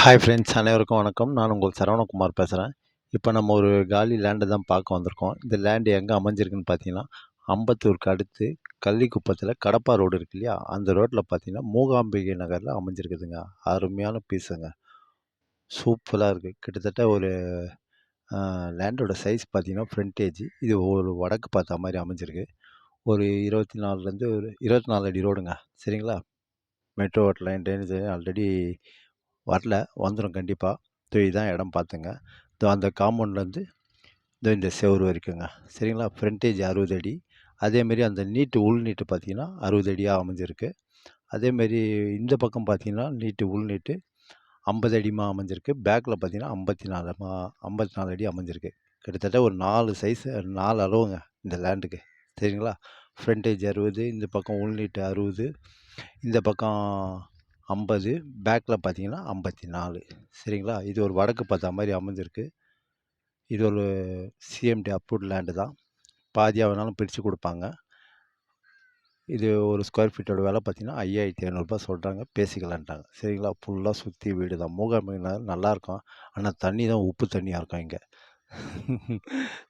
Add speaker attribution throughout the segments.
Speaker 1: Hi friends, அனைவருக்கும் வணக்கம். நான் உங்கள் சரவணகுமார் பேசுகிறேன். இப்போ நம்ம ஒரு காலி லேண்டை தான் பார்க்க வந்திருக்கோம். இந்த லேண்டு எங்கே அமைஞ்சிருக்குன்னு பார்த்தீங்கன்னா, அம்பத்தூருக்கு அடுத்து கள்ளிக்குப்பத்தில் கடப்பா ரோடு இருக்கு இல்லையா, அந்த ரோட்டில் பார்த்தீங்கன்னா மூகாம்பிகை நகரில் அமைஞ்சிருக்குதுங்க. அருமையான பீஸுங்க. சூப்பராக இருக்குது. கிட்டத்தட்ட ஒரு லேண்டோட சைஸ் பார்த்தீங்கன்னா ஃப்ரண்டேஜ் இது ஒரு வடக்கு பார்த்த மாதிரி அமைஞ்சிருக்கு. ஒரு 24லேருந்து ஒரு 24 அடி ரோடுங்க. சரிங்களா? மெட்ரோ லைன் ட்ரைனேஜ் ஆல்ரெடி வரல, வந்துடும் கண்டிப்பாக. இதான் இடம் பார்த்துங்க. இதோ அந்த காம்பவுண்ட்லேருந்து இதோ இந்த செவுரு வரைக்குங்க. சரிங்களா? ஃப்ரண்டேஜ் 60 அடி. அதேமாரி அந்த நீட்டு உள் நீட்டு பார்த்தீங்கன்னா 60 அடியாக அமைஞ்சிருக்கு. அதேமாரி இந்த பக்கம் பார்த்தீங்கன்னா உள் நீட்டு 50 அடிமா அமைஞ்சிருக்கு. பேக்கில் பார்த்தீங்கன்னா 54 அடி அமைஞ்சிருக்கு. கிட்டத்தட்ட ஒரு 4 சைஸு 4 அளவுங்க இந்த லேண்டுக்கு. சரிங்களா? ஃப்ரண்டேஜ் 60, இந்த பக்கம் உள் நீட்டு 60, இந்த பக்கம் 50, பேக்கில் பார்த்தீங்கன்னா 54. சரிங்களா? இது ஒரு வடக்கு பார்த்த மாதிரி அமைஞ்சிருக்கு. இது ஒரு சிஎம்டி அப்ரூவ்ட் லேண்டு தான். பாதியாக வேணாலும் பிரித்து கொடுப்பாங்க. இது ஒரு ஸ்கொயர் ஃபீட்டோட விலை பார்த்தீங்கன்னா 5500 சொல்கிறாங்க, பேசிக்கலான்ட்டாங்க. சரிங்களா? ஃபுல்லாக சுற்றி வீடு தான். மூகாம்பிகை நகர் நல்லாயிருக்கும். ஆனால் தண்ணி தான் உப்பு தண்ணியாக இருக்கும் இங்கே.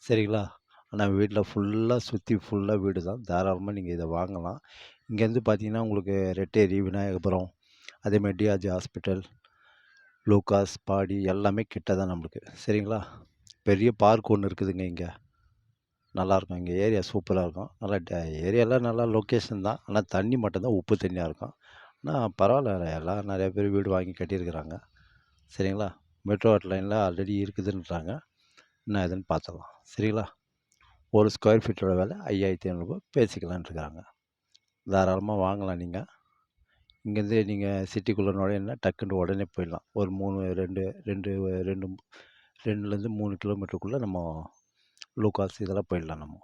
Speaker 1: சரிங்களா? ஆனால் வீட்டில் ஃபுல்லாக சுற்றி ஃபுல்லாக வீடு தான். தாராளமாக நீங்கள் இதை வாங்கலாம். இங்கேருந்து பார்த்தீங்கன்னா உங்களுக்கு ரெட்டேரி, விநாயகபுரம், அதேமாதிரி டிஆர்ஜி ஹாஸ்பிட்டல், லூகாஸ், பாடி எல்லாமே கிட்ட தான் நம்மளுக்கு. சரிங்களா? பெரிய பார்க் ஒன்று இருக்குதுங்க இங்கே. நல்லாயிருக்கும். இங்கே ஏரியா சூப்பராக இருக்கும். நல்லா ஏரியாலாம் நல்லா லொக்கேஷன் தான். ஆனால் தண்ணி மட்டும்தான் உப்பு தண்ணியாக இருக்கும். ஆனால் பரவாயில்ல, எல்லாம் நிறைய பேர் வீடு வாங்கி கட்டியிருக்கிறாங்க. சரிங்களா? மெட்ரோ லைனில் ஆல்ரெடி இருக்குதுன்றாங்க. என்ன ஏதுன்னு பார்த்துக்கலாம். சரிங்களா? ஒரு ஸ்கொயர் ஃபீட்டோட விலை 5500 பேசிக்கலான்ட்டுருக்காங்க. தாராளமாக வாங்கலாம் நீங்கள். இங்கேருந்து நீங்கள் சிட்டிக்குள்ளே நுழையணுன்னா டக்குன்னு உடனே போயிடலாம். ஒரு 2லேருந்து 3 கிலோமீட்டருக்குள்ளே நம்ம லூகாஸ் இதெல்லாம் போயிடலாம் நம்ம.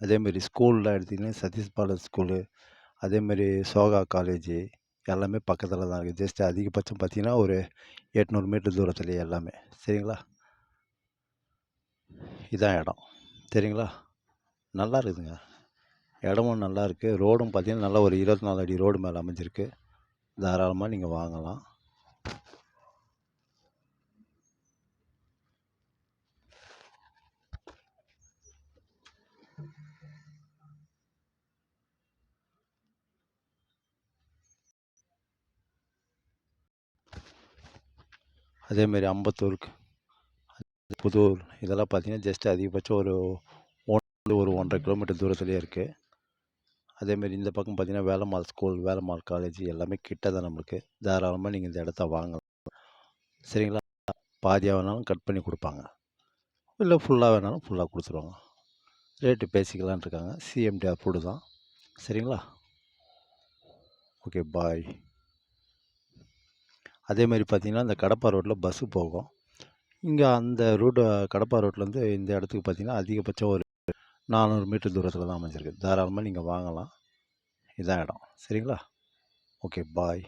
Speaker 1: அதேமாரி ஸ்கூல்லாம் எடுத்திங்கன்னா சதீஷ் பாலர் ஸ்கூலு, அதேமாரி சோகா காலேஜு எல்லாமே பக்கத்தில் தான் இருக்குது. ஜஸ்ட் அதிகபட்சம் பார்த்தீங்கன்னா ஒரு 800 மீட்டர் தூரத்துலேயே எல்லாமே. சரிங்களா? இதான் இடம். சரிங்களா? நல்லா இருக்குதுங்க. இடமும் நல்லா இருக்குது. ரோடும் பார்த்தீங்கன்னா நல்லா ஒரு 24 அடி ரோடு மேலே அமைஞ்சிருக்கு. தாராளமாக நீங்கள் வாங்கலாம். அதேமாரி அம்பத்தூருக்கு, புதூர் இதெல்லாம் பார்த்தீங்கன்னா ஜஸ்ட் அதிகபட்சம் ஒரு 1.5 கிலோமீட்டர் தூரத்துலேயே இருக்குது. அதேமாரி இந்த பக்கம் பார்த்தீங்கன்னா வேலம்மாள் ஸ்கூல், வேலம்மாள் காலேஜ் எல்லாமே கிட்ட தான் நம்மளுக்கு. தாராளமாக நீங்கள் இந்த இடத்த வாங்கலாம். சரிங்களா? பாதியாக வேணாலும் கட் பண்ணி கொடுப்பாங்க, இல்லை ஃபுல்லாக வேணாலும் ஃபுல்லாக கொடுத்துருவாங்க. ரேட்டு பேசிக்கலான் இருக்காங்க. சிஎம்டி அப்ரூவ்டு தான். சரிங்களா? ஓகே, பாய். அதேமாதிரி பார்த்தீங்கன்னா இந்த கடப்பா ரோட்டில் பஸ்ஸு போகும். இங்கே அந்த ரூட்டு கடப்பா ரோட்லேருந்து இந்த இடத்துக்கு பார்த்தீங்கன்னா அதிகபட்சம் ஒரு 400 மீட்டர் தூரத்தில் தான் அமைஞ்சிருக்கு. தாராளமாக நீங்கள் வாங்கலாம். இதான் இடம். சரிங்களா? ஓகே, பாய்.